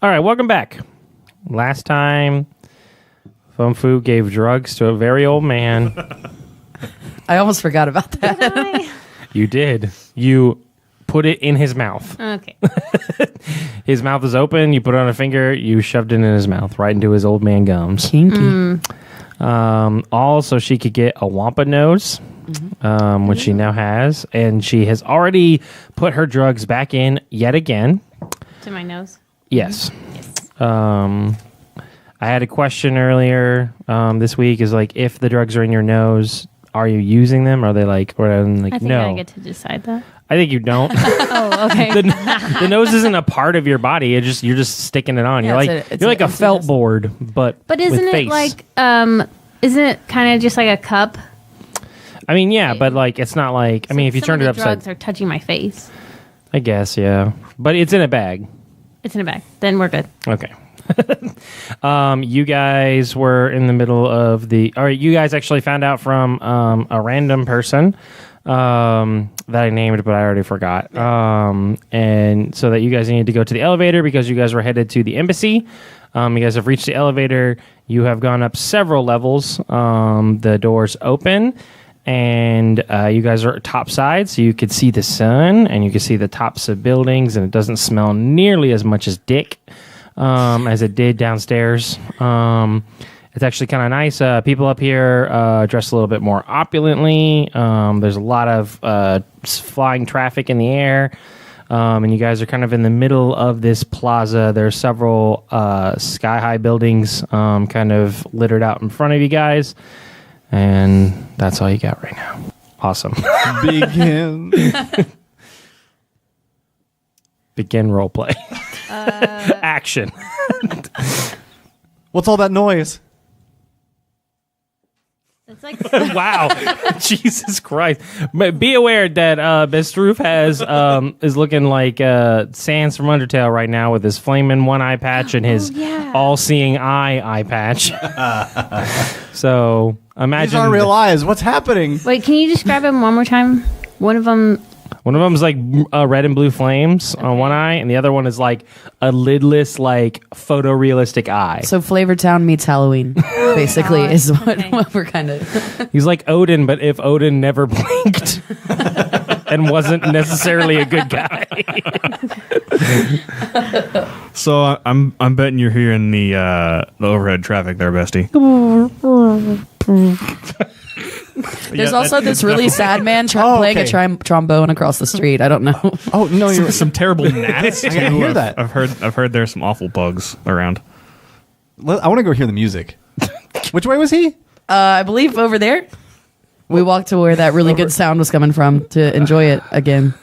All right, welcome back. Last time, Fum Fu gave drugs to a very old man. I almost forgot about that. You did. You put it in his mouth. Okay. His mouth is open. You put it on a finger. You shoved it in his mouth, right into his old man gums. Kinky. Also, she could get a wampa nose, which she now has, and she has already put her drugs back in yet again. To my nose. Yes. I had a question earlier this week. Is like, if the drugs are in your nose, are you using them? Are they like, or I'm like, I think no. I get to decide that. I think you don't. Oh, okay. the nose isn't a part of your body. You're just sticking it on. Yeah, You're like a felt board, but isn't with it face. like isn't it kind of just like a cup? I mean, yeah, but like it's not like. I mean, if you turned it upside, drugs are touching my face. I guess, yeah. But it's in a bag. It's in a bag. Then we're good. Okay. You guys were in the middle of the. All right, you guys actually found out from a random person that I named, but I already forgot. And so that you guys needed to go to the elevator because you guys were headed to the embassy. You guys have reached the elevator. You have gone up several levels. The doors open. And you guys are topside, so you could see the sun and you could see the tops of buildings, and it doesn't smell nearly as much as dick as it did downstairs. It's actually kind of nice. People up here dress a little bit more opulently. There's a lot of flying traffic in the air, and you guys are kind of in the middle of this plaza. There's several sky-high buildings kind of littered out in front of you guys. And that's all you got right now. Awesome. Begin. Begin roleplay. Action. What's all that noise? It's like Wow. Jesus Christ. But be aware that Miss Roof has is looking like Sans from Undertale right now with his flaming one eye patch and his all-seeing eye patch. So imagine These aren't real eyes. What's happening? Wait, can you describe him one more time? One of them. one of them is like red and blue flames on one eye, and the other one is like a lidless, like photorealistic eye. So Flavor Town meets Halloween, basically, God. is what, Okay. what we're kind of. He's like Odin, but if Odin never blinked and wasn't necessarily a good guy. So I'm betting you're hearing the overhead traffic there, bestie. There's also this really sad man playing a trombone across the street. I don't know. Oh no, you're some terrible gnats. I gotta hear that. I've heard there's some awful bugs around. I want to go hear the music. Which way was he? I believe over there. We walked to where that really good sound was coming from to enjoy it again.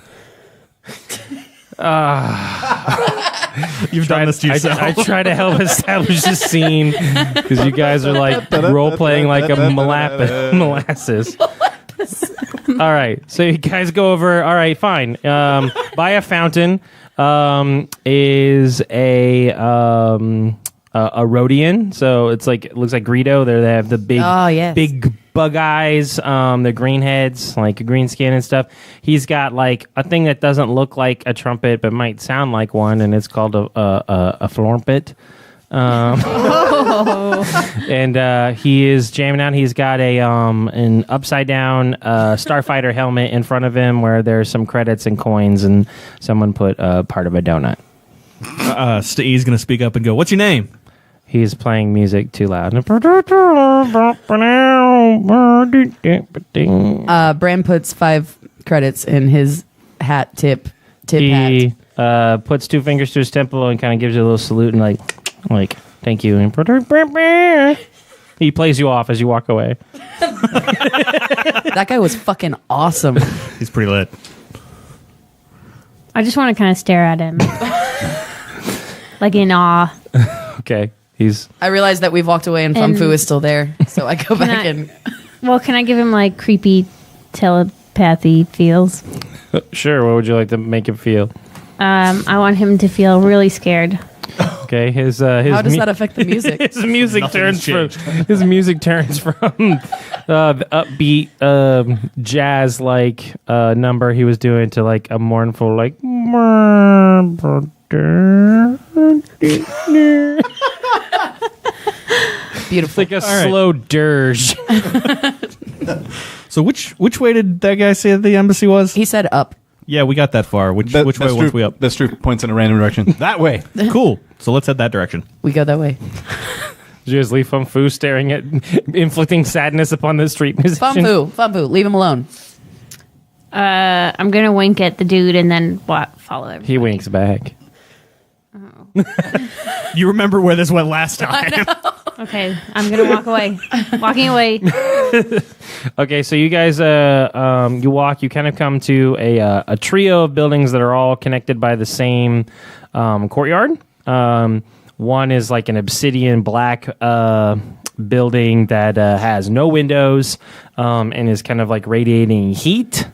You've done this to yourself. I try to help establish the scene because you guys are like role playing like a molasses. All right, so you guys go over. All right, fine. By a fountain is a Rhodian. So it's like, it looks like Greedo. They have the big, big bug eyes, the green heads, like green skin and stuff. He's got like a thing that doesn't look like a trumpet but might sound like one, and it's called a flormpet. And he is jamming out. He's got an upside down Starfighter helmet in front of him where there's some credits and coins, and someone put part of a donut. Steve's gonna speak up and go, "What's your name?" He's playing music too loud. Bram puts 5 credits in his hat tip hat. He puts 2 fingers to his temple and kind of gives you a little salute and like thank you. And he plays you off as you walk away. That guy was fucking awesome. He's pretty lit. I just want to kind of stare at him, like in awe. Okay. I realized that we've walked away and Fum Fu is still there, so I go back and. Well, can I give him like creepy telepathy feels? Sure. What would you like to make him feel? I want him to feel really scared. Okay. His How does that affect the music? His music Nothing's turns from changed. his music turns from the upbeat jazz like number he was doing to like a mournful like. Beautiful. It's like a slow dirge. So which way did that guy say the embassy was? He said up. Yeah, we got that far. Which way once we up? The Stroop points in a random direction. That way. Cool. So let's head that direction. We go that way. Did you guys leave Fum Fu staring at, inflicting sadness upon the street musician? Fum Fu, leave him alone. I'm gonna wink at the dude and then follow everybody. He winks back. You remember where this went last time? Okay, I'm gonna walk away. Walking away. Okay, so you guys, you walk. You kind of come to a trio of buildings that are all connected by the same courtyard. One is like an obsidian black building that has no windows and is kind of like radiating heat.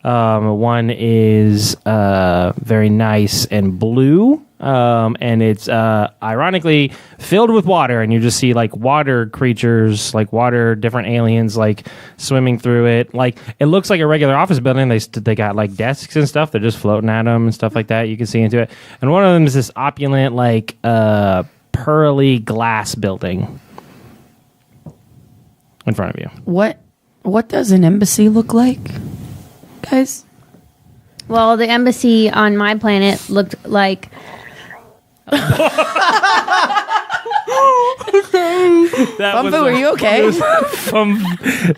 One is very nice and blue. And it's ironically filled with water, and you just see like water creatures, like water, different aliens, like swimming through it. Like it looks like a regular office building. They got like desks and stuff. They're just floating at them and stuff like that. You can see into it. And one of them is this opulent, like pearly glass building in front of you. What does an embassy look like, guys? Well, the embassy on my planet looked like. Fum Fu, are you okay?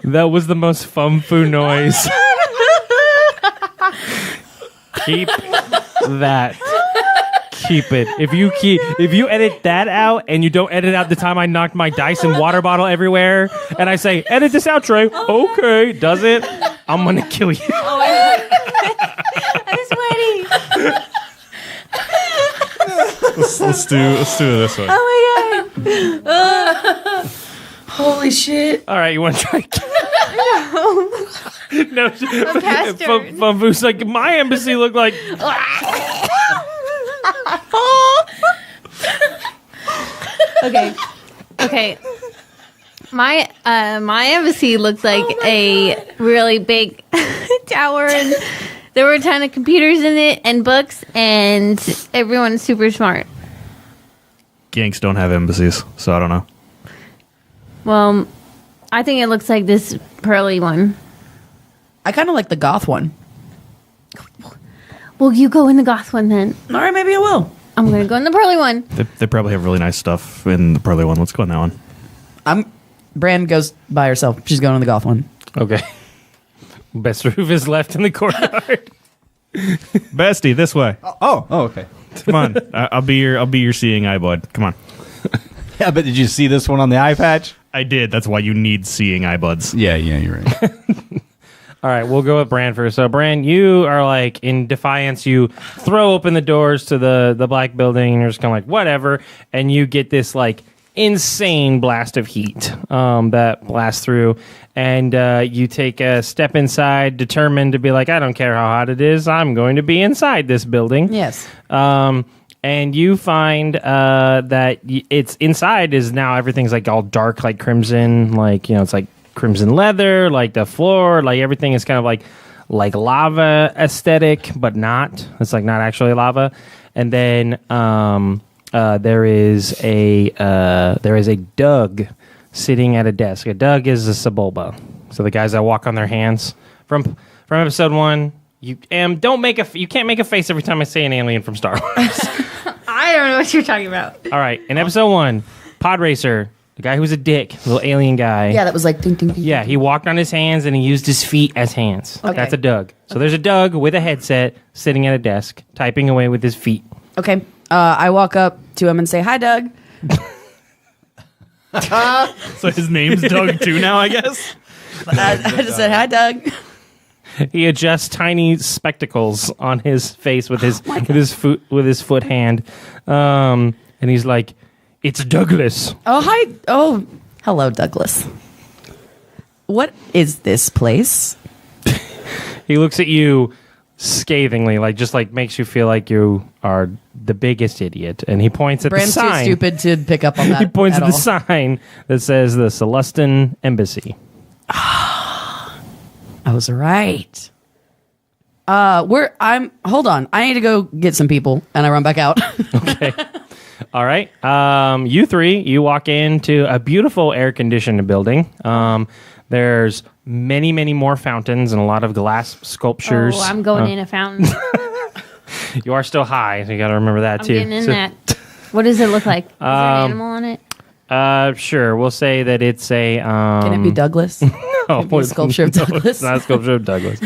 That was the most Fum Fu noise. Keep that. Keep it. If you edit that out and you don't edit out the time I knocked my dice and water bottle everywhere, and I say edit this out, Trey. Okay, does it? I'm gonna kill you. I'm sweaty. let's do it this way. Oh my god. Holy shit. All right, you want to try? No. Pastor. Fum Fu's like, my embassy looked like. Okay. My embassy looks like a really big tower, and there were a ton of computers in it and books, and everyone's super smart. Gangs don't have embassies, so I don't know. Well, I think it looks like this pearly one. I kind of like the goth one. Well, you go in the goth one then. All right, maybe I will. I'm gonna go in the pearly one. They probably have really nice stuff in the pearly one. Let's go in that one. Brand goes by herself. She's going in the goth one. Okay. Best roof is left in the courtyard. Bestie, this way. Oh, okay. Come on. I'll be your seeing eye, bud. Come on. Yeah, but did you see this one on the eye patch? I did. That's why you need seeing eye buds. Yeah, you're right. All right, we'll go with Bran first. So, Bran, you are like in defiance. You throw open the doors to the black building, and you're just kind of like, whatever. And you get this like insane blast of heat that blasts through. And you take a step inside, determined to be like, I don't care how hot it is. I'm going to be inside this building. Yes. And you find that it's inside is now everything's like all dark, like crimson, like, you know, it's like crimson leather, like the floor, like everything is kind of like lava aesthetic, but not. It's like not actually lava. And then there is a Doug sitting at a desk. A Doug is a Sebulba. So the guys that walk on their hands from episode 1. You can't make a face every time I say an alien from Star Wars. I don't know what you're talking about. All right, in episode 1, Pod Racer, the guy who was a dick, little alien guy. Yeah, that was like ding, ding, ding. Yeah, he walked on his hands and he used his feet as hands. Okay. That's a Doug. So there's a Doug with a headset sitting at a desk, typing away with his feet. Okay. I walk up to him and say, "Hi, Doug." So his name's Doug too now, I guess? I just said, "Hi, Doug." He adjusts tiny spectacles on his face with his foot hand, and he's like, "It's Douglas." Oh, hi. Oh, hello, Douglas. What is this place? He looks at you scathingly, like just like makes you feel like you are the biggest idiot, and he points at Brand's the sign. too stupid to pick up on that. He points at at the all. sign that says the Celestin Embassy. I was right. Hold on. I need to go get some people, and I run back out. Okay. All right. You three, you walk into a beautiful air-conditioned building. There's many, many more fountains and a lot of glass sculptures. Oh, I'm going in a fountain. You are still high, so you got to remember that I'm too. getting in So- that. What does it look like? Is there an animal on it? Sure. We'll say that it's a. Can it be Douglas? Oh, be a sculpture of no, Douglas? It's not a sculpture of Douglas.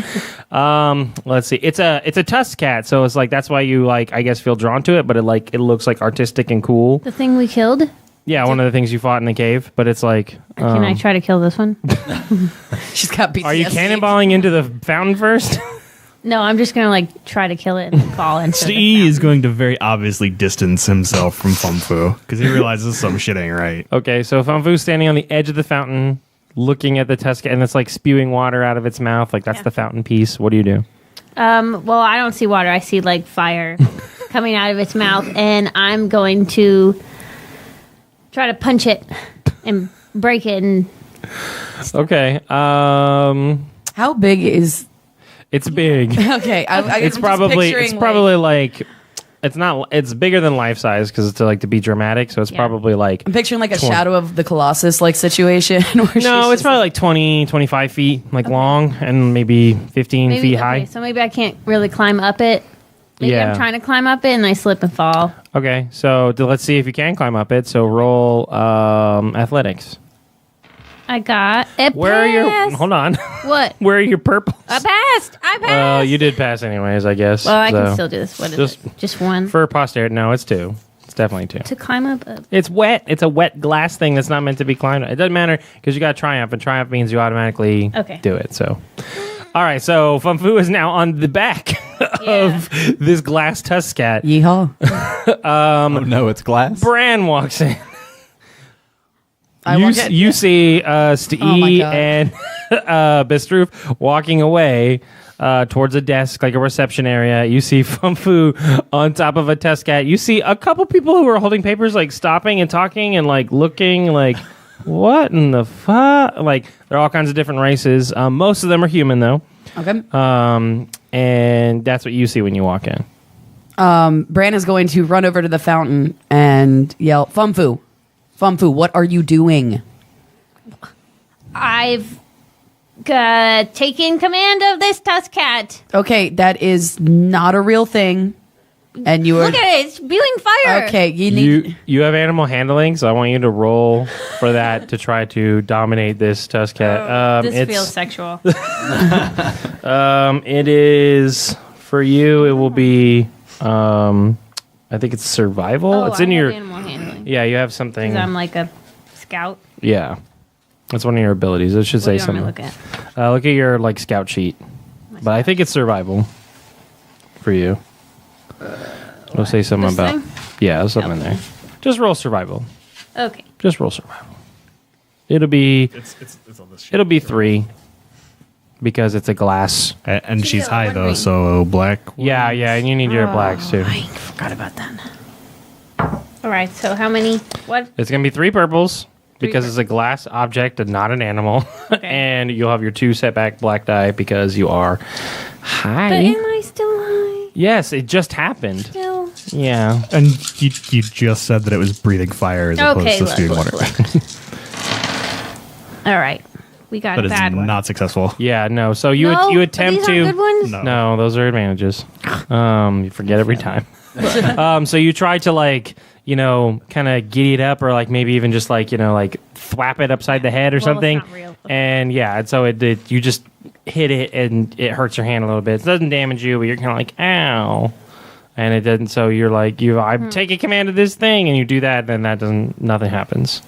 Let's see. It's a tusk cat, so it's like that's why you like I guess feel drawn to it, but it looks like artistic and cool. The thing we killed? Yeah, one of the things you fought in the cave, but it's like. Can I try to kill this one? She's got PTSD. Are you cannonballing into the fountain first? No, I'm just gonna like try to kill it and fall into the Steve is going to very obviously distance himself from Fumfu because he realizes some shit ain't right. Okay, so Fumfu's standing on the edge of the fountain, looking at the tusk cat, and it's like spewing water out of its mouth. Like that's the fountain piece. What do you do? Well, I don't see water. I see like fire coming out of its mouth, and I'm going to try to punch it and break it. And Okay. How big is? It's big. Okay, It's probably like it's bigger than life size because it's like to be dramatic. So it's probably like I'm picturing like a 20. Shadow of the Colossus like situation. Where no, it's probably like 20, 25 feet like long and maybe 15 maybe feet high. So maybe I can't really climb up it. Maybe Yeah. I'm trying to climb up it and I slip and fall. Okay, so let's see if you can climb up it. So roll athletics. I got a Where are your? pass. Hold on. What? Where are your purples? I passed. I passed. You did pass anyways, I guess. Well, I so. can still do this. What is Just- it? Just one. For posterity, no, it's 2. It's definitely 2. To climb up. It's wet. It's a wet glass thing that's not meant to be climbed. It doesn't matter because you got triumph, and triumph means you automatically do it. So, all right. So Fumfu is now on the back of this glass tusk cat. Yeehaw! Oh no, it's glass. Bran walks in. I walk in. You see my Steve God. and Bistroof walking away towards a desk, like a reception area. You see Fumfu on top of a tusk cat. You see a couple people who are holding papers, like stopping and talking and like looking like, what in the fuck? Like, they're all kinds of different races. Most of them are human, though. Okay. And that's what you see when you walk in. Bran is going to run over to the fountain and yell, "Fumfu, Fumfu, what are you doing?" I've taken command of this tusk cat. Okay, that is not a real thing, and you are Look at it. It's spewing fire. okay. You need. You have animal handling, so I want you to roll for that to try to dominate this tusk cat. This it's- feels sexual. It is for you. It will be. I think it's survival. Oh, it's in I have your. animal handling. Yeah, you have something. Because I'm like a scout. Yeah, that's one of your abilities. It should What say do you want me something. to look at? Look at your like scout sheet. But I think it's survival for you. It'll say something This about. thing? Yeah, there's something in there. Just roll survival. Okay. Just roll survival. It'll be. It's on this shit. It'll be 3 because it's a glass. And Two she's yellow, high one though, green. so black. Yeah, and you need your blacks too. I forgot about that. All right. So how many? What? It's gonna be 3 purples because it's a glass object and not an animal. Okay. And you'll have your 2 setback black die because you are high. But am I still high? Yes, it just happened. Still. Yeah. And you just said that it was breathing fire as Okay. opposed to spewing Look. water. All right. We got But a it's bad one. not successful. Yeah, no. So you No? you Are attempt these to not good ones? No. No, those are advantages. You forget every time. So you try to like, kind of giddy it up or like maybe even just like, like thwap it upside the head or Well, it's something. not real. And yeah, and so you just hit it and it hurts your hand a little bit. It doesn't damage you, but you're kind of like, ow. And it doesn't. So you're like, I'm taking command of this thing, and you do that, then nothing happens.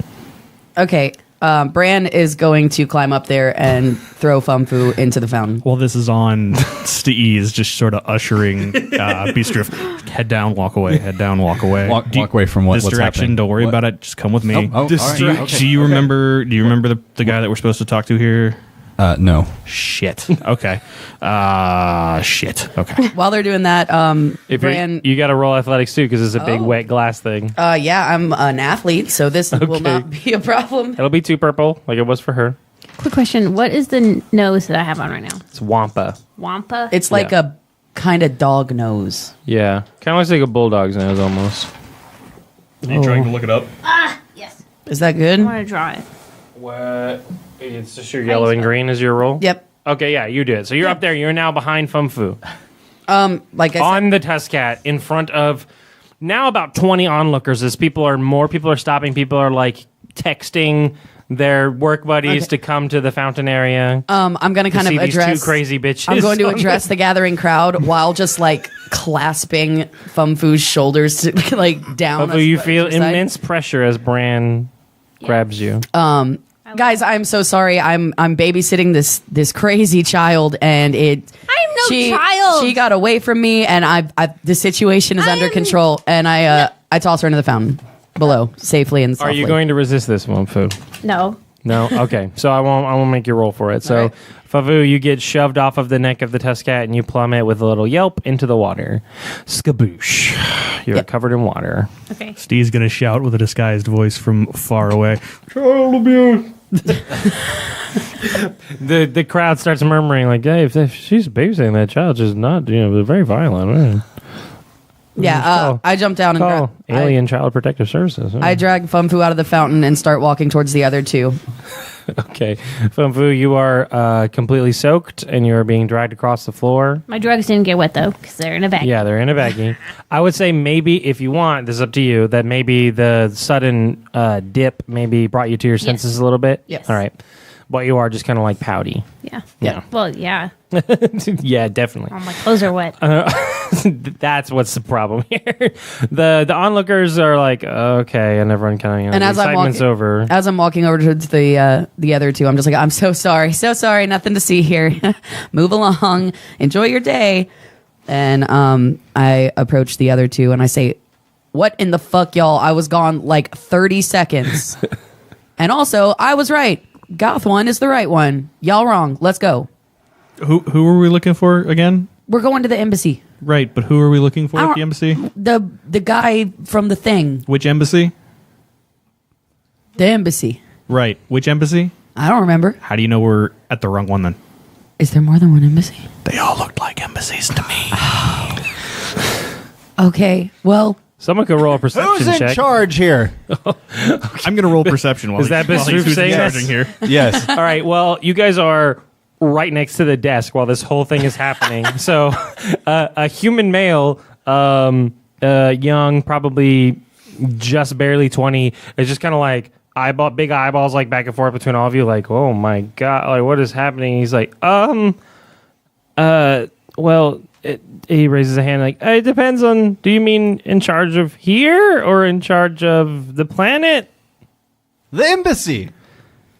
Okay, Bran is going to climb up there and throw Fumfu into the fountain. Well, this is on. Steve is just sort of ushering Beastrift. Head down, walk away. Head down, walk away. Walk away from what? This What's direction. happening? Don't worry What? about it. Just come with me. Oh, all right, okay, Do you okay. remember? Do you remember the guy that we're supposed to talk to here? No. Shit. Okay. Shit. Okay. While they're doing that, If Bran, you got to roll athletics too, because it's a big Oh. wet glass thing. yeah, I'm an athlete, so this will not be a problem. It'll be 2 purple, like it was for her. Quick question. What is the nose that I have on right now? It's Wampa. Wampa? It's like Yeah. a kind of dog nose. Yeah, kind of looks like a bulldog's nose almost. Are you trying to look it up? Yes. Is that good? I want to draw it. What? It's just your yellow and green is your roll? Yep. Okay, yeah, you did. So you're up there. You're now behind Fum Fu. Like I said, On the Tuscat in front of now about 20 onlookers as more people are stopping. People are like texting their work buddies Okay. to come to the fountain area. I'm going to kind see of these address two crazy bitches. I'm going to on the- address the gathering crowd while just like clasping Fum Fu's shoulders to, like down. Although you feel side. immense pressure as Bran grabs you. Guys, I'm so sorry. I'm babysitting this crazy child, and I'm no child. She got away from me, and the situation is under control. And I toss her into the fountain below safely and Are softly. you going to resist this, Fum Fu? No. No? Okay. So I won't make you roll for it. So, All right. Favu, you get shoved off of the neck of the Tuscat and you plummet with a little yelp into the water. Skaboosh. You're Yep. covered in water. Okay. Steve's gonna shout with a disguised voice from far away. Child abuse. The crowd starts murmuring like, "Hey, if she's babysitting that child, she's not, very violent." Right? Yeah, Call- I jump down and Call Alien Child Protective Services. I drag Fum Fu out of the fountain and start walking towards the other two. Okay, Fum Fu, you are completely soaked and you are being dragged across the floor. My drugs didn't get wet though, because they're in a bag. Yeah, they're in a baggie. I would say maybe if you want, this is up to you, that maybe the sudden dip maybe brought you to your senses a little bit. Yes. All right. But you are just kind of like pouty. Yeah. Yeah. Well, yeah. Yeah, definitely. All my clothes are wet. That's what's the problem here. The onlookers are like, okay, and everyone kind of, And the as I'm excitement's walking, over. as I'm walking over to the other two, I'm just like, I'm so sorry, nothing to see here. Move along, enjoy your day. And I approach the other two and I say, "What in the fuck, y'all? I was gone like 30 seconds, and also I was right. Goth one is the right one. Y'all wrong. Let's go. Who are we looking for again? We're going to the embassy. Right, but who are we looking for I at don't- the embassy? The guy from the thing. Which embassy? The embassy. Right, which embassy? I don't remember. How do you know we're at the wrong one then? Is there more than one embassy? They all looked like embassies to me. Okay. Well, Someone could roll a perception Who's in check. charge here? I'm gonna roll perception while Is that while Bisroof who's saying this? charging here. Yes. All right. Well, you guys are right next to the desk while this whole thing is happening. So, a human male, young, probably just barely 20, is just kind of like big eyeballs, like back and forth between all of you. Like, oh my god, like what is happening? He's like, well. He raises a hand like, it depends on, do you mean in charge of here or in charge of the planet? The embassy.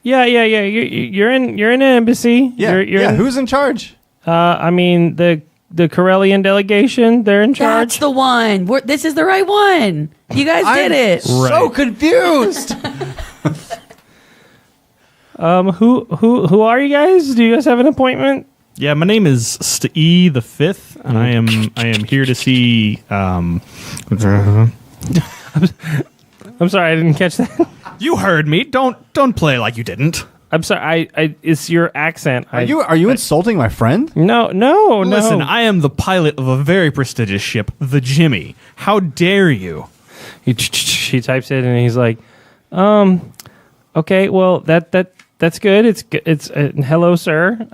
Yeah. You're in an embassy. Yeah. You're yeah. in, Who's in charge? I mean the Corellian delegation. They're in charge. that's the one. This is the right one. You guys did it. So confused. Who are you guys? Do you guys have an appointment? Yeah, my name is Stee the Fifth, and I am here to see. I'm sorry, I didn't catch that. You heard me. Don't play like you didn't. I'm sorry. I it's your accent. Are you insulting my friend? No. Listen, I am the pilot of a very prestigious ship, the Jimmy. How dare you? He types it and he's like, okay, well that's good. It's hello, sir.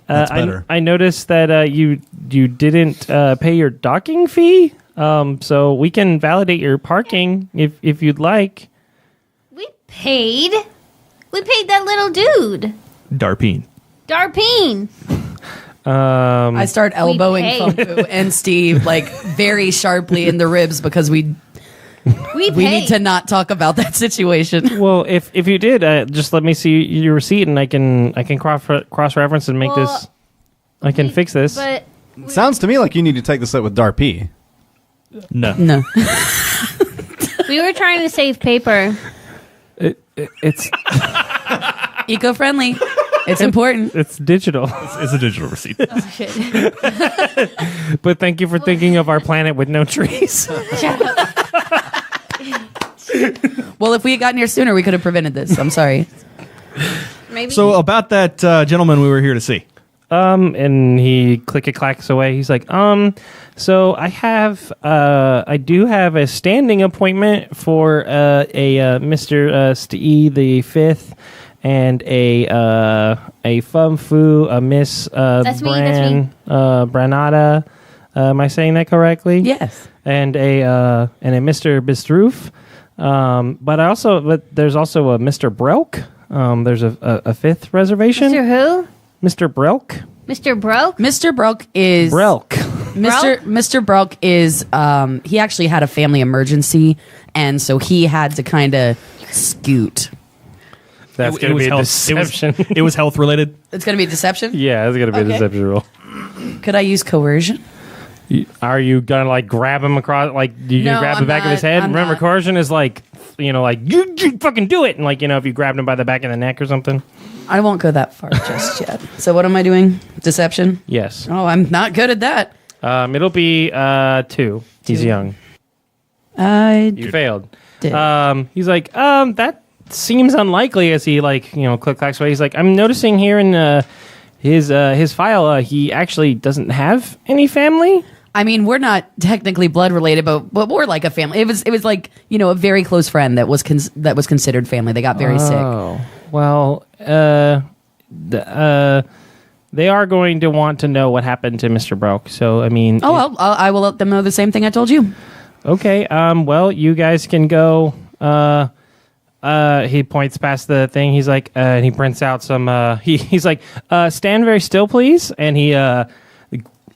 That's better. I noticed that you didn't pay your docking fee, so we can validate your parking if you'd like. We paid that little dude. Darpeen. Darpeen. I start elbowing paid. Fum Fu and Steve like very sharply in the ribs because we We need to not talk about that situation. Well, if you did, just let me see your receipt, and I can cross reference and make this. I can fix this. But Sounds to me like you need to take this up with Darpy. No. No. we were trying to save paper. It's Eco-friendly. It's important. it's digital. It's a digital receipt. Shit. But thank you for thinking of our planet with no trees. Shut up. Well, if we had gotten here sooner, we could have prevented this. I'm sorry. Maybe. So about that gentleman we were here to see. and he clacks away. He's like, so I do have a standing appointment for a Mr. Stee the Fifth and a Fum Fu, a Miss That's me, that's me. Branata. Am I saying that correctly? Yes. And a Mr. Bistroof. But there's also a Mr. Brelk. There's a fifth reservation. Mr. Who? Mr. Brelk. Mr. Broke? Mr. Broke is Brelk. Mr. Broke is he actually had a family emergency, and so he had to kind of scoot. That's It going to was be a health- deception. It was health related. It's going to be a deception. Yeah, it's going to be Okay. a deception roll. Could I use coercion? Are you going to like grab him across, like you No, gonna grab I'm the back of not. his head? I'm Remember, not. coercion is like, like you fucking do it, and like if you grabbed him by the back of the neck or something. I won't go that far just yet. So what am I doing? Deception? Yes. Oh, I'm not good at that. It'll be 2. He's 2. young. I You failed. did. He's like, that seems unlikely as he clacks away. He's like, I'm noticing here in his file, he actually doesn't have any family. I mean, we're not technically blood related, but we're like a family. It was like a very close friend that was considered family. They got very sick. Oh, well, they are going to want to know what happened to Mr. Broke. So, I mean, Oh, I will let them know the same thing I told you. okay. Well, you guys can go. He points past the thing. He's like, and he prints out some. He's like, stand very still, please. And he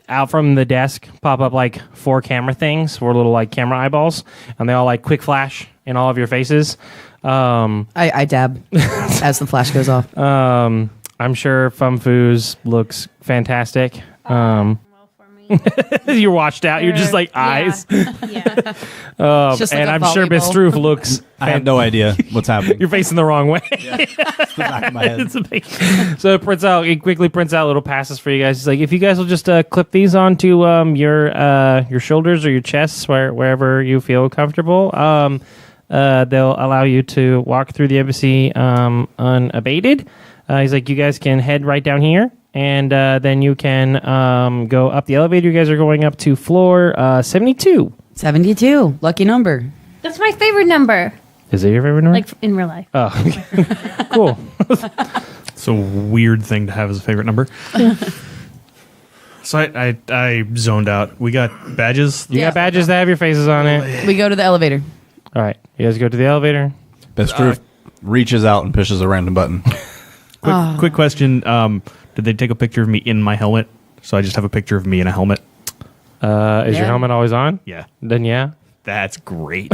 out from the desk pop up like 4 camera things, 4 little like camera eyeballs, and they all like quick flash in all of your faces. I dab as the flash goes off. I'm sure Fum Fu's looks fantastic. Well, for me. You're watched out. You're just like eyes. Yeah. Just like And a I'm sure volleyball. Bistroof looks. I have no idea what's happening. You're facing the wrong way. The back of my head. It's a big- so he quickly prints out little passes for you guys. He's like, if you guys will just clip these onto your shoulders or your chests, wherever you feel comfortable, they'll allow you to walk through the embassy unabated. He's like, you guys can head right down here, and then you can go up the elevator. You guys are going up to floor 72. 72, lucky number. That's my favorite number. Is it your favorite number? Like in real life. Oh, okay. Cool. It's a weird thing to have as a favorite number. So I zoned out. We got badges. You Yeah. got badges that have your faces on it. We go to the elevator. All right, you guys go to the elevator. Bistroof reaches out and pushes a random button. Quick question. Did they take a picture of me in my helmet? So I just have a picture of me in a helmet. Is your Yeah. helmet always on? Yeah. Then yeah. That's great.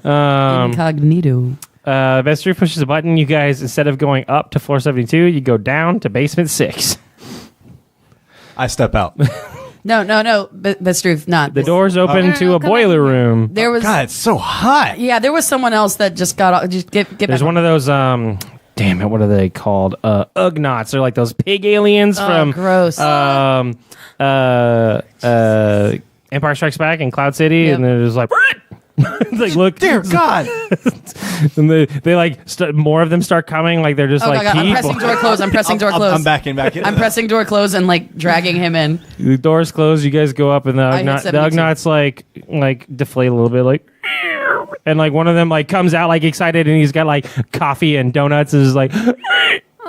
Incognito. Bistroof pushes a button. You guys, instead of going up to floor 72, you go down to basement 6. I step out. No. Bistroof, not. The doors open to a come boiler room. There was. God, it's so hot. Yeah, there was someone else that just got off. Just get There's back one of those, damn it, what are they called? Ugnaughts. They're like those pig aliens from gross. Empire Strikes Back and Cloud City. Yep. And they're just like, it's like, look. Dear God. And they like, more of them start coming. Like they're just Oh like my God, I'm people. pressing door close. I'm pressing door close. I'm backing back in. I'm pressing door close and like dragging him in. The doors close. You guys go up, and I hit the 72. Ugnaughts like deflate a little bit, like, and like one of them like comes out like excited, and he's got like coffee and donuts, and is like,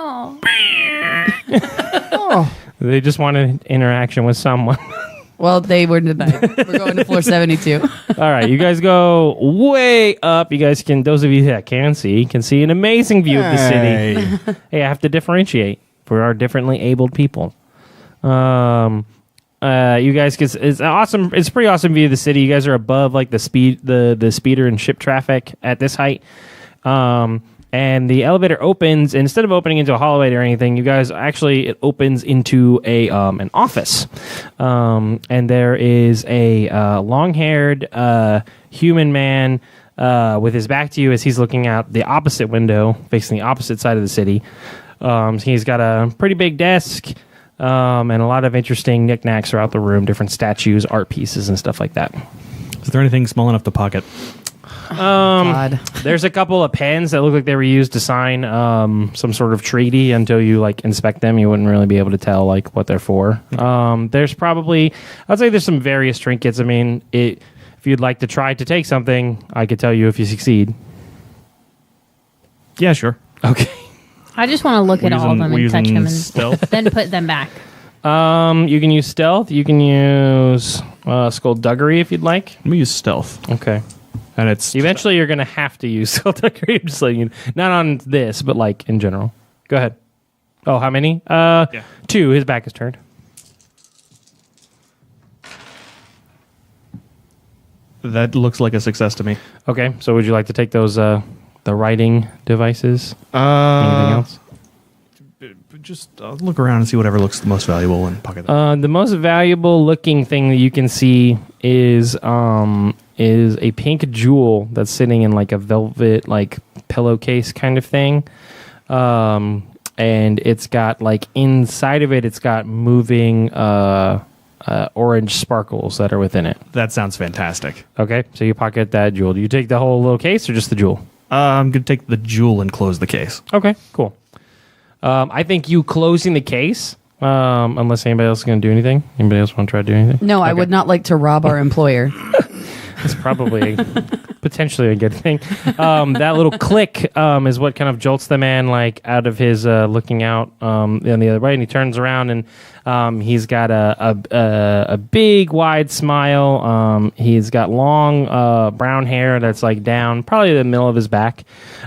Oh. they just want an interaction with someone. Well, they were denied. We're going to floor 72. All right, you guys go way up. You guys can, those of you that can see an amazing view of the city. Hey, I have to differentiate. We are differently abled people. You guys get it's awesome. It's a pretty awesome view of the city. You guys are above like the speeder and ship traffic at this height. And the elevator opens, and instead of opening into a hallway or anything, you guys actually it opens into a an office. And there is a long-haired human man with his back to you as he's looking out the opposite window, facing the opposite side of the city. He's got a pretty big desk and a lot of interesting knickknacks throughout the room, different statues, art pieces, and stuff like that. Is there anything small enough to pocket? God. There's a couple of pens that look like they were used to sign some sort of treaty. Until you like inspect them, you wouldn't really be able to tell like what they're for. There's probably, I'd say there's some various trinkets. I mean, if you'd like to try to take something, I could tell you if you succeed. Yeah, sure. Okay. I just want to look at all of them We're and touch using them and stealth. then put them back. You can use stealth. You can use skullduggery if you'd like. Let me use stealth, Okay. and it's Eventually, you're going to have to use skullduggery. I'm just letting you, not on this, but like in general. Go ahead. Oh, how many? 2. His back is turned. that looks like a success to me. Okay. So, would you like to take those the writing devices? Anything else? Just look around and see whatever looks the most valuable and pocket that. The most valuable looking thing that you can see is a pink jewel that's sitting in like a velvet like pillowcase kind of thing. And it's got like inside of it, it's got moving orange sparkles that are within it. That sounds fantastic. Okay, so you pocket that jewel. Do you take the whole little case or just the jewel? I'm going to take the jewel and close the case. Okay, cool. I think you closing the case, unless anybody else is going to do anything. Anybody else want to try to do anything? No, I would not like to rob our employer. It's probably potentially a good thing. That little click is what kind of jolts the man like out of his looking out on the other way, and he turns around and he's got a big wide smile. He's got long brown hair that's like down probably the middle of his back.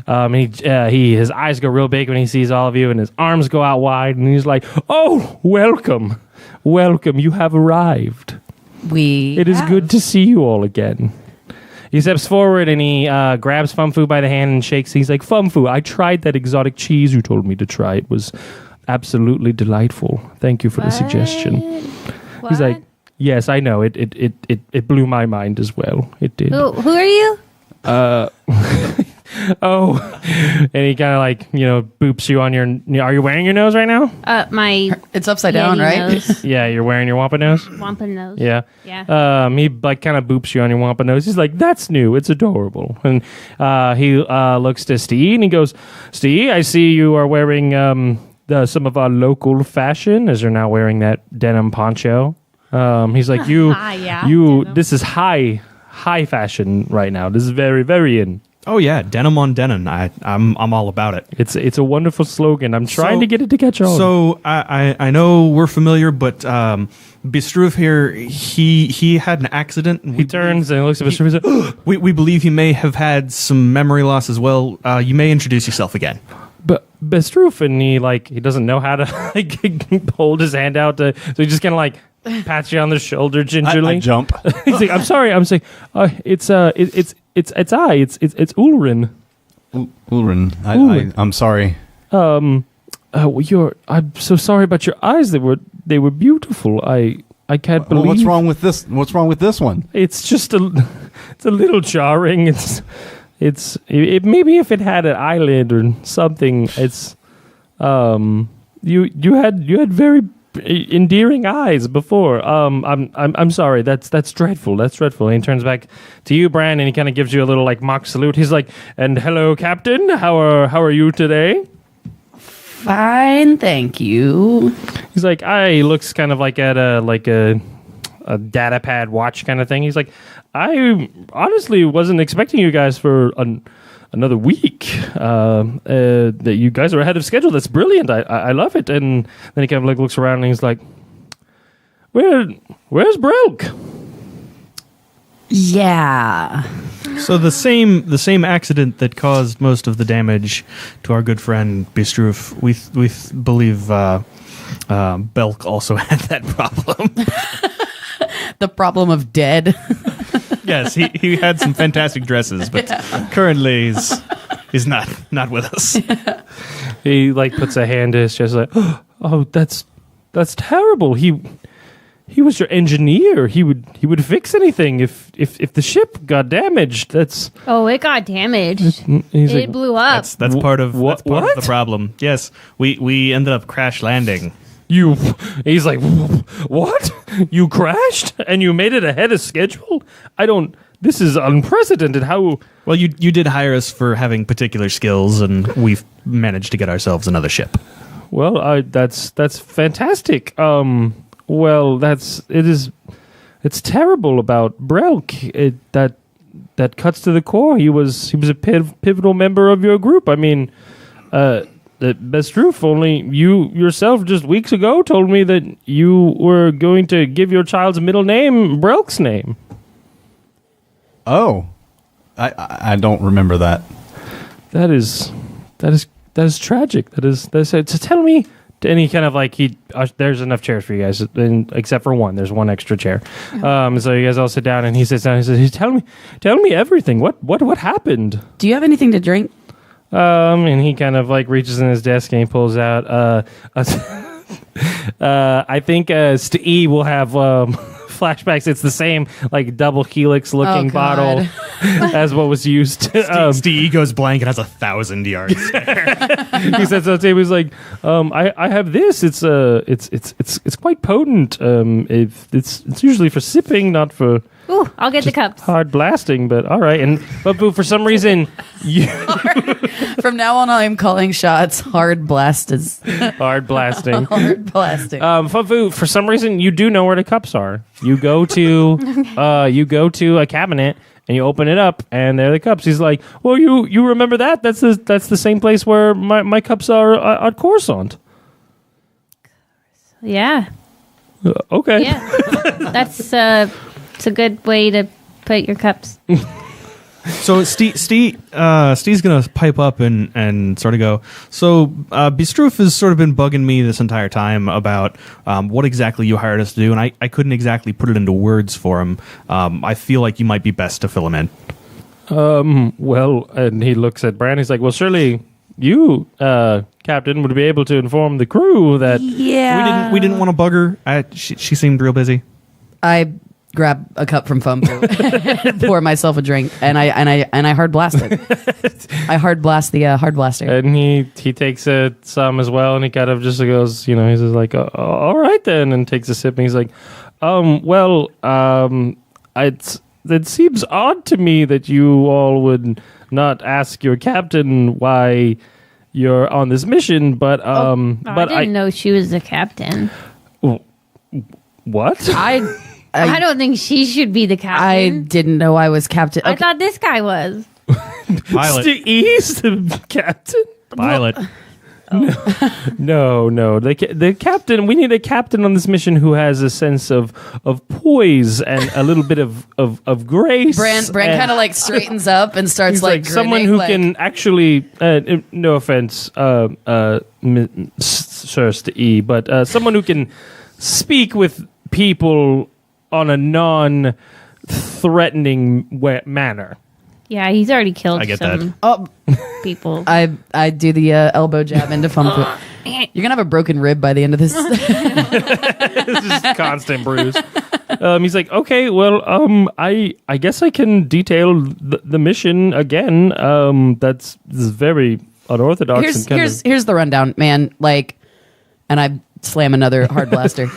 His eyes go real big when he sees all of you, and his arms go out wide, and he's like, "Oh, welcome, welcome! You have arrived. It is good to see you all again." He steps forward and he grabs Fumfu by the hand and shakes. He's like, "Fumfu, I tried that exotic cheese you told me to try. It was absolutely delightful. Thank you for the suggestion." He's like, "Yes, I know. It blew my mind as well. It did." Who are you? Oh, and he kind of like boops you on your. Are you wearing your nose right now? My It's upside down, Yeti right? nose. Yeah, you're wearing your wampa nose. Wampa nose. Yeah. Yeah. He like kind of boops you on your wampa nose. He's like, "That's new. It's adorable." And he looks to Steve and he goes, "Steve, I see you are wearing some of our local fashion as you're now wearing that denim poncho." He's like, "You, Yeah, you. denim. This is high fashion right now. This is very, very in." Oh yeah, denim on denim. I'm all about it. It's a wonderful slogan. I'm trying So- to get it to catch on. So I know we're familiar, but Bistruv here, he had an accident. he turns and looks at Mr. He's like, We believe he may have had some memory loss as well. You may introduce yourself again. but Bestroof, and he doesn't know how to like hold his hand out to, so he just kind of like pats you on the shoulder gingerly. I jump. He's like, "I'm sorry." I'm saying, it's Ulrin. Ulrin. I'm sorry. I'm so sorry about your eyes. They were beautiful. I can't believe. Well, what's wrong with this? What's wrong with this one? It's just it's a little jarring. It's maybe if it had an eyelid or something. It's you had very endearing eyes before. I'm sorry. That's dreadful. That's dreadful. And he turns back to you, Bran, and he kind of gives you a little like mock salute. He's like, "And hello, Captain. How are you today?" Fine, thank you. He's like, he looks kind of like at a data pad watch kind of thing. He's like, "I honestly wasn't expecting you guys for another week. That you guys are ahead of schedule. That's brilliant. I love it." And then he kind of like looks around and he's like, "Where's Broke?" Yeah. So the same accident that caused most of the damage to our good friend Bistruv, we believe Belk also had that problem. The problem of dead. Yes, he had some fantastic dresses, but currently he's not with us. He like puts a hand to his chest like, "Oh, that's terrible. He was your engineer. He would fix anything if the ship got damaged. That's." Oh, it got damaged. He's It like, blew up. That's part of What- that's part what? of the problem. Yes, we ended up crash landing. He's like, "What? You crashed and you made it ahead of schedule? I don't this is unprecedented. How? Well, you did hire us for having particular skills, and we've managed to get ourselves another ship. Well, that's fantastic. Well, it's terrible about Brelk. That cuts to the core. He was a pivotal member of your group. I mean, Bestroof, only you yourself just weeks ago told me that you were going to give your child's middle name Brelk's name. Oh, I don't remember that. That is tragic. That is to tell me. And he kind of like there's enough chairs for you guys, except for one. There's one extra chair. So you guys all sit down, and he sits down. He says, "Tell me everything. What happened?" Do you have anything to drink? And he kind of like reaches in his desk and he pulls out. I think E will have flashbacks. It's the same like double helix looking bottle as what was used. Steve goes blank and has 1,000 yards. He says to the table, he's like, I have this. It's quite potent. It's usually for sipping, not for Ooh, I'll get the cups. hard blasting. But all right. But Boo, for some reason, you From now on, I'm calling shots hard blasters. hard blasting. Hard blasting. Fafu, for some reason, you do know where the cups are. You go to a cabinet and you open it up, and there are the cups. He's like, "Well, you remember that? That's the same place where my cups are at Coruscant." Yeah. Okay. Yeah. That's it's a good way to put your cups. So Steve's gonna pipe up and sort of go. So Bestroof has sort of been bugging me this entire time about what exactly you hired us to do, and I couldn't exactly put it into words for him. I feel like you might be best to fill him in. Well, and he looks at Bran. He's like, "Well, surely you, Captain, would be able to inform the crew that." Yeah. We didn't want to bug her. She seemed real busy. I grab a cup from Fumbu, pour myself a drink, and I hard blast it. I hard blast the hard blaster. And he takes some as well, and he kind of just goes, he says like, "All right then," and takes a sip, and he's like, it seems odd to me that you all would not ask your captain why you're on this mission, but I didn't know she was the captain. What? I don't think she should be the I captain. didn't know I was captain. I thought this guy was. Pilot. He's the captain. Pilot. No. The captain. We need a captain on this mission who has a sense of poise and a little bit of grace. Bran kind of like straightens up and starts He's like someone grinning, who like, can actually. No offense, Sir E, but someone who can speak with people on a non-threatening manner. Yeah, he's already killed I get some people. I do the elbow jab into Fumbu. You're gonna have a broken rib by the end of this. It's just constant bruise. He's like, okay, well, I guess I can detail the mission again. This is very unorthodox. Here's the rundown, man. Like, and I slam another hard blaster.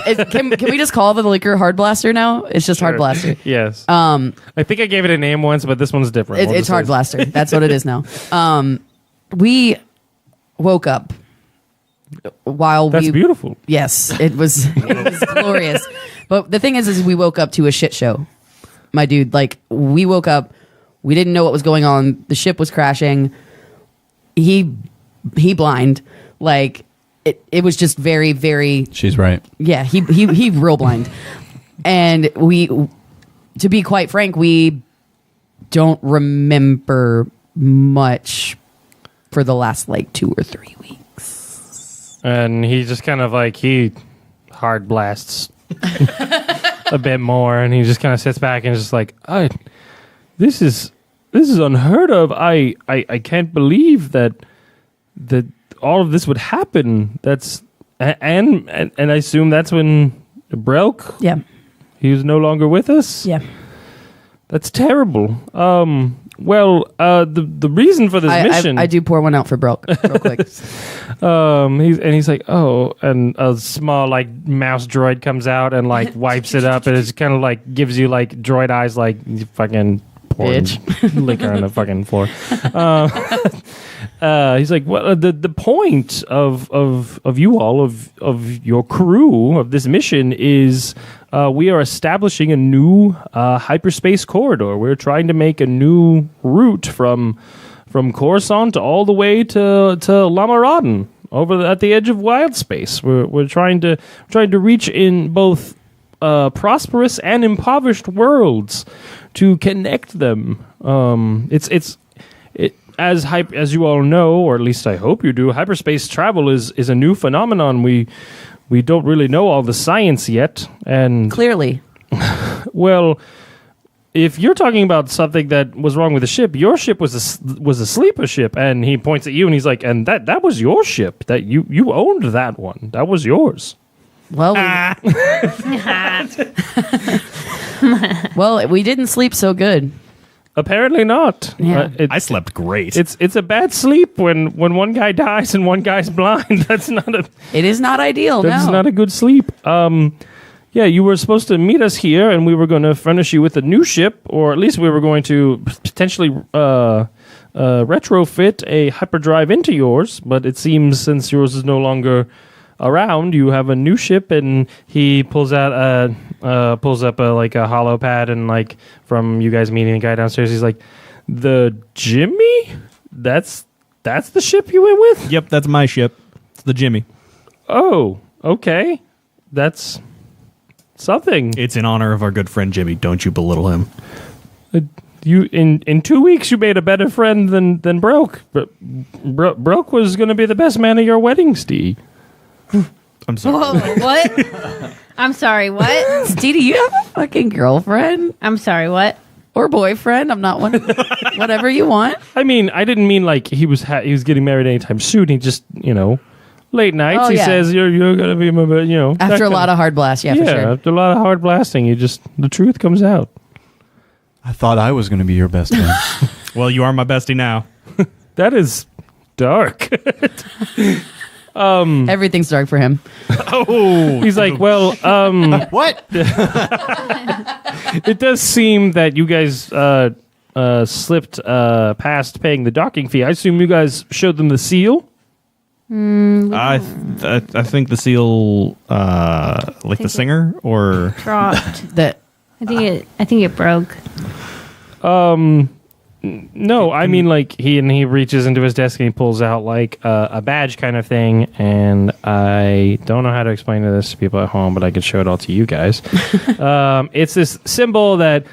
Can we just call the liquor hard blaster now? It's just hard blaster. Yes. I think I gave it a name once, but this one's different. It's hard blaster. That's what it is now. We woke up while That's beautiful. Yes, it was glorious. But the thing is we woke up to a shit show, my dude. Like, we woke up, we didn't know what was going on. The ship was crashing. He blind. Like, it was just very, very. She's right. Yeah, he real blind. And to be quite frank, we don't remember much for the last like 2 or 3 weeks. And he just kind of like, he hard blasts a bit more, and he just kind of sits back and is just like, this is unheard of. I can't believe that all of this would happen. That's and I assume that's when Brelk. Yeah. He was no longer with us. Yeah. That's terrible. the reason for this mission. I do pour one out for Broke real quick. He's like, oh, and a small like mouse droid comes out and like wipes it up, and it's kind of like gives you like droid eyes, like you fucking pouring liquor on the fucking floor. He's like, well, the point of you all of your crew of this mission is we are establishing a new hyperspace corridor. We're trying to make a new route from Coruscant all the way to Lamaradan over at the edge of wild space. We're trying to reach in both prosperous and impoverished worlds to connect them. As you all know, or at least I hope you do, hyperspace travel is a new phenomenon. We don't really know all the science yet, and Clearly. well, if you're talking about something that was wrong with the ship, your ship was a sleeper ship, and he points at you and he's like, and that was your ship. That you owned that one. That was yours. Well, well, we didn't sleep so good. Apparently not. Yeah. I slept great. It's a bad sleep when one guy dies and one guy's blind. It is not ideal. That's no. not a good sleep. Yeah, you were supposed to meet us here, and we were going to furnish you with a new ship, or at least we were going to potentially retrofit a hyperdrive into yours. But it seems since yours is no longer around, you have a new ship. And he pulls up a hollow pad, and like from you guys meeting the guy downstairs, he's like, "The Jimmy? That's the ship you went with?" Yep, that's my ship. It's the Jimmy. Oh, okay, that's something. It's in honor of our good friend Jimmy. Don't you belittle him. You in 2 weeks you made a better friend than Broke. But Broke was going to be the best man at your wedding, Steve. I'm sorry. Whoa, what? I'm sorry, what? Steve, do you have a fucking girlfriend I'm sorry, what? or boyfriend? I'm not one. Whatever you want. I mean, I didn't mean like he was getting married anytime soon. He just, late nights. Oh, he yeah. says you're gonna be my, After a lot of hard blasts, yeah, for sure. after a lot of hard blasting, the truth comes out. I thought I was going to be your best friend. Well, you are my bestie now. That is dark. Everything's dark for him. Oh, He's like, well, What? it does seem that you guys slipped past paying the docking fee. I assume you guys showed them the seal. I think the seal, like the singer, or Dropped. That I think it broke. No, I mean like he reaches into his desk and he pulls out like a badge kind of thing, and I don't know how to explain this to people at home, but I could show it all to you guys. It's this symbol that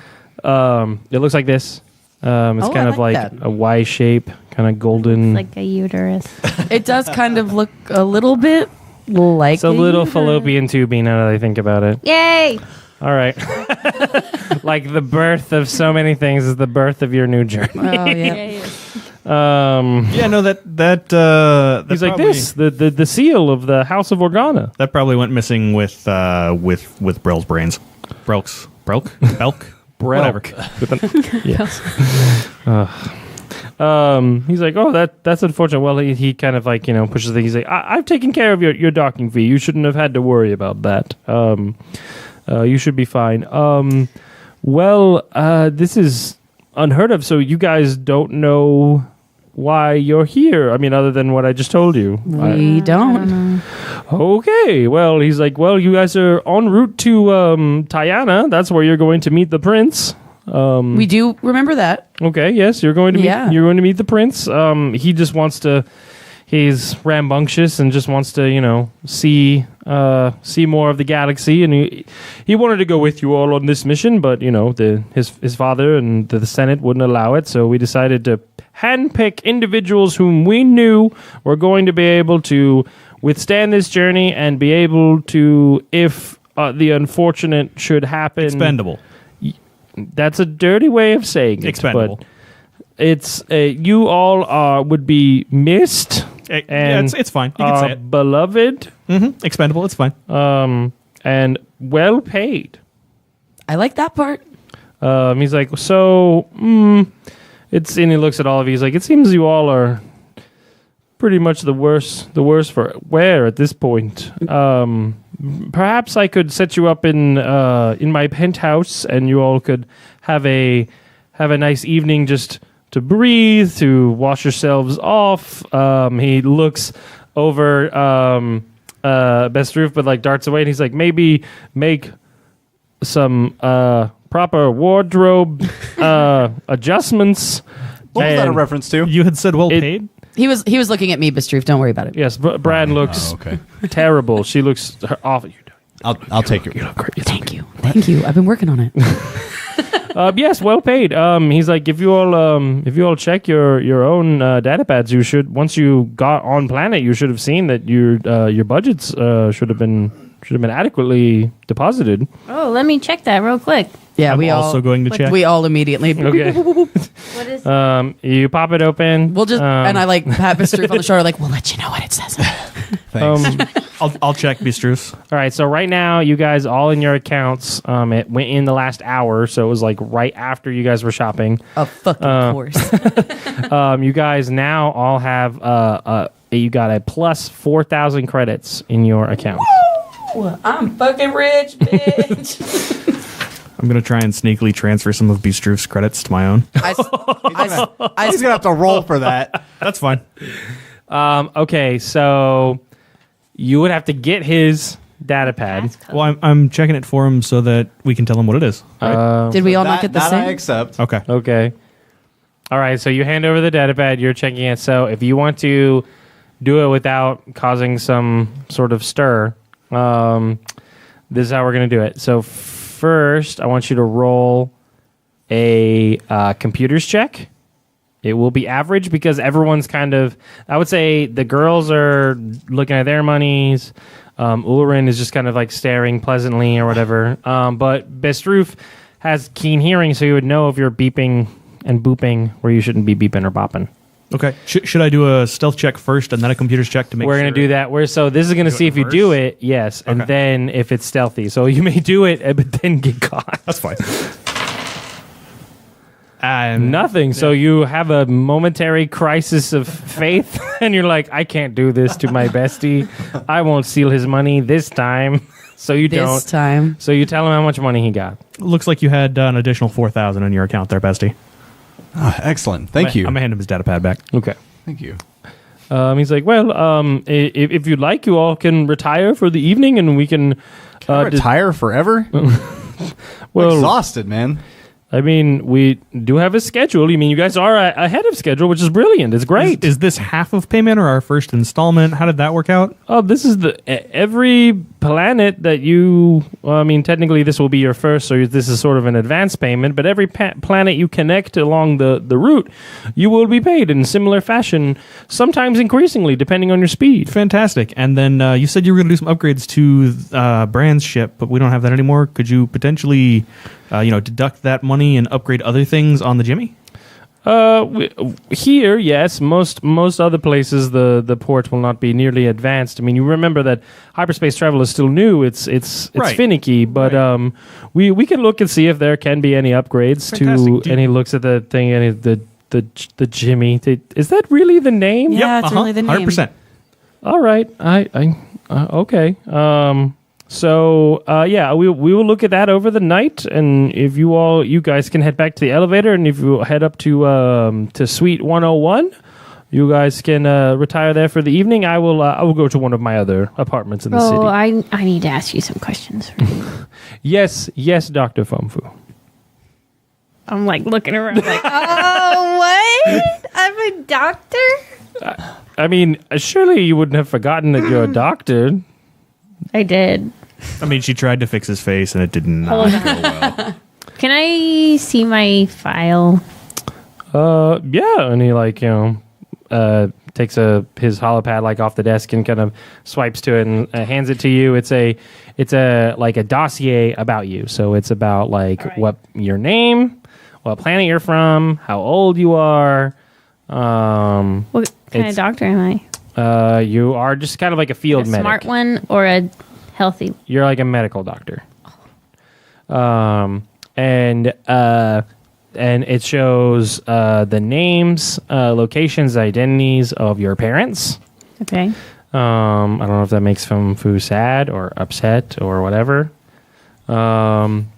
it looks like this. It's I kind of like like that. a Y shape, kind of golden. Like a uterus. it does kind of look a little bit like it's a little fallopian tubey now that I think about it. Yay! All right. Like the birth of so many things is the birth of your new journey. Oh yeah. yeah, no, that He's like probably- this, the seal of the House of Organa. That probably went missing with Brell's brains. Belk, whatever. He's like, oh, that's unfortunate. Well, he kind of like pushes the thing. He's like, I've taken care of your docking fee. You shouldn't have had to worry about that. You should be fine. This is unheard of. So you guys don't know why you're here. I mean, other than what I just told you. We don't. Okay. Well, he's like, well, you guys are en route to Tiana. That's where you're going to meet the prince. We do remember that. Okay. Yes, you're going to meet. Yeah. You're going to meet the prince. He just wants to. He's rambunctious and just wants to, see more of the galaxy. And he wanted to go with you all on this mission, but his father and the Senate wouldn't allow it. So we decided to handpick individuals whom we knew were going to be able to withstand this journey and be able to, if the unfortunate should happen, Expendable. That's a dirty way of saying it. Expendable. But it's you all would be missed. Yeah, it's fine. You can say it. Beloved, Expendable. It's fine. and well paid. I like that part. He's like, so and he looks at all of you. He's like, it seems you all are pretty much the worst for wear at this point. Perhaps I could set you up in my penthouse, and you all could have a nice evening just to breathe, to wash yourselves off. He looks over Bestroof, but like darts away, and he's like, maybe make some proper wardrobe adjustments. What was that a And- reference to? You had said well paid. He was looking at me, Bestroof. Don't worry about it. Yes, Brad looks okay. terrible. She looks awful. I'll take your. Thank you. I've been working on it. Yes, well paid. He's like, if you all check your own data pads, you should, once you got on planet, you should have seen that your budgets should have been adequately deposited. Oh, let me check that real quick. Yeah, I'm we also all going to check. we all immediately. Okay. What is? You pop it open. We'll just and I like pat Bestroof on the shoulder, like we'll let you know what it says. Thanks. I'll check Bestrus. All right, so right now, you guys all in your accounts. It went in the last hour, so it was like right after you guys were shopping. Of fucking course. You guys now all have you got a plus 4,000 credits in your account. I'm fucking rich, bitch. I'm going to try and sneakily transfer some of Bestruf's credits to my own. He's gonna have to roll for that. That's fine. Okay, so you would have to get his data pad. Well, I'm checking it for him so that we can tell him what it is. Right? Did we all not get the that I same? accept. Okay. Okay. All right, so you hand over the data pad. You're checking it. So if you want to do it without causing some sort of stir, this is how we're going to do it. So first, I want you to roll a computers check. It will be average because everyone's kind of, I would say the girls are looking at their monies. Ulrin is just kind of like staring pleasantly or whatever. But Bestroof has keen hearing, so you would know if you're beeping and booping where you shouldn't be beeping or bopping. Okay. Should I do a stealth check first and then a computers check to make We're sure? going to do that. So this is going to Do it see if you first? do it, yes, and Okay. then if it's stealthy. So you may do it, but then get caught. That's fine. Nothing. So you have a momentary crisis of faith, and you're like, I can't do this to my bestie. I won't steal his money this time. So you This don't. time. So you tell him how much money he got. Looks like you had an additional 4,000 in your account there, bestie. Ah, excellent. Thank you. I'm gonna hand him his data pad back. Okay. Thank you. He's like, well, if you'd like, you all can retire for the evening, and we can. Can I retire forever? I'm Well, exhausted, man. I mean, we do have a schedule. I mean, you guys are ahead of schedule, which is brilliant. It's great. Is this half of payment or our first installment? How did that work out? Oh, this is every planet that you. Well, I mean, technically, this will be your first, so this is sort of an advance payment. But every planet you connect along the route, you will be paid in similar fashion, sometimes increasingly, depending on your speed. Fantastic. And then you said you were going to do some upgrades to Brand's ship, but we don't have that anymore. Could you potentially, deduct that money and upgrade other things on the Jimmy? Here, yes. Most other places, the port will not be nearly advanced. I mean, you remember that hyperspace travel is still new. It's Right. finicky, but we can look and see if there can be any upgrades Fantastic. to. And he looks at the thing and the Jimmy. Is that really the name? Yeah, it's really the name. 100%. All right. Okay. We will look at that over the night, and if you guys can head back to the elevator, and if you head up to Suite 101, you guys can retire there for the evening. I will go to one of my other apartments in the city. I need to ask you some questions. Yes, Dr. Fumfu. I'm like looking around, like, oh, what? I'm a doctor. I mean, surely you wouldn't have forgotten that you're a doctor. I did. I mean, she tried to fix his face and it did not go well. Can I see my file? Yeah, and he takes his holopad off the desk and kind of swipes to it and hands it to you. It's a dossier about you. So it's about what your name, what planet you're from, how old you are. What kind of doctor am I? You are just kind of like a field A medic. smart one or a healthy? You're like a medical doctor. and it shows the names, locations, identities of your parents. Okay. I don't know if that makes Fu sad or upset or whatever. And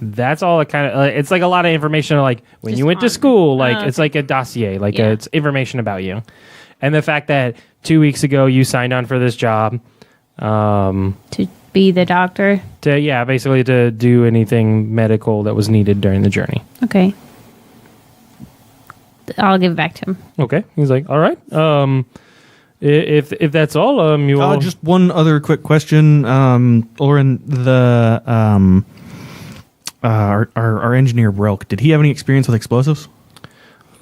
that's all it kind of, it's like a lot of information, like when Just you went to on- school, like oh, it's like a dossier, like Yeah. it's information about you. And the fact that 2 weeks ago you signed on for this job, To be the doctor. basically to do anything medical that was needed during the journey. Okay. I'll give it back to him. Okay. He's like, all right. If that's all, you all Just one other quick question, Oren. Our engineer Brelk. Did he have any experience with explosives?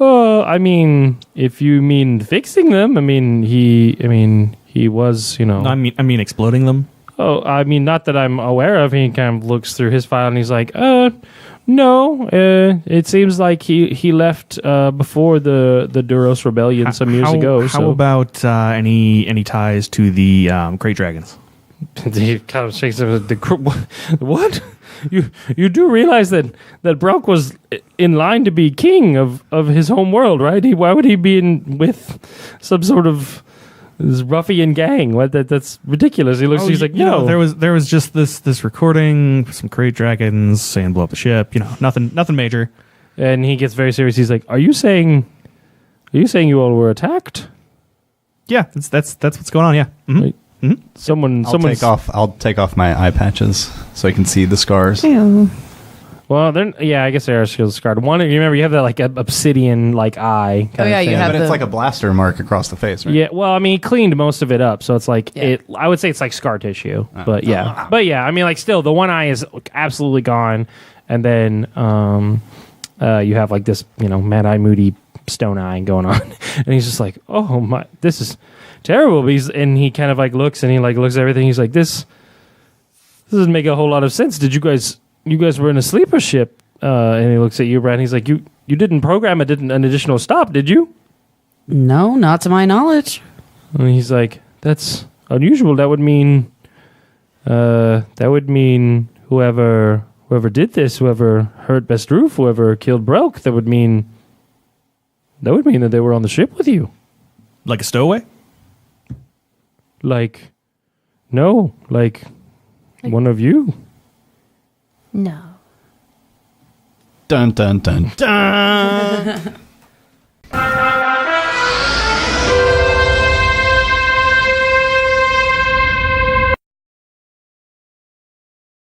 I mean, if you mean fixing them, he was, No, I mean exploding them. Oh, I mean, not that I'm aware of. He kind of looks through his file and he's like, no. It seems like he left before the Duros Rebellion some years ago. How about any ties to the Great Dragons? He kind of shakes him. What? You do realize that Brelk was in line to be king of his home world, right? Why would he be with some sort of this ruffian gang? What? That's ridiculous. He looks. He's like, no. There was just this recording, some Great Dragons saying blow up the ship. Nothing major. And he gets very serious. He's like, Are you saying you all were attacked? Yeah, that's what's going on. Yeah. Mhm. Like, Someone. I'll take off my eye patches so I can see the scars. Ew. Well, then, I guess they are still scarred. One, you remember, you have that like obsidian like eye. Oh, yeah, of you thing. have But it's the- like a blaster mark across the face, right? Yeah, well, I mean, he cleaned most of it up, so it's like Yeah. I would say it's like scar tissue, but yeah, I mean, like still, the one eye is absolutely gone, and then you have like this, Mad Eye Moody stone eye going on, and he's just like, oh my, this is terrible. But and he kind of like looks and he like looks at everything. He's like, this doesn't make a whole lot of sense. Did you guys were in a sleeper ship? And he looks at you, Brad. And he's like, you didn't program an additional stop, did you? No, not to my knowledge. And he's like, that's unusual. That would mean whoever did this, whoever hurt Bestroof, whoever killed Brelk, that would mean that they were on the ship with you. Like a stowaway. Like, no, like one of you. No. Dun dun dun dun.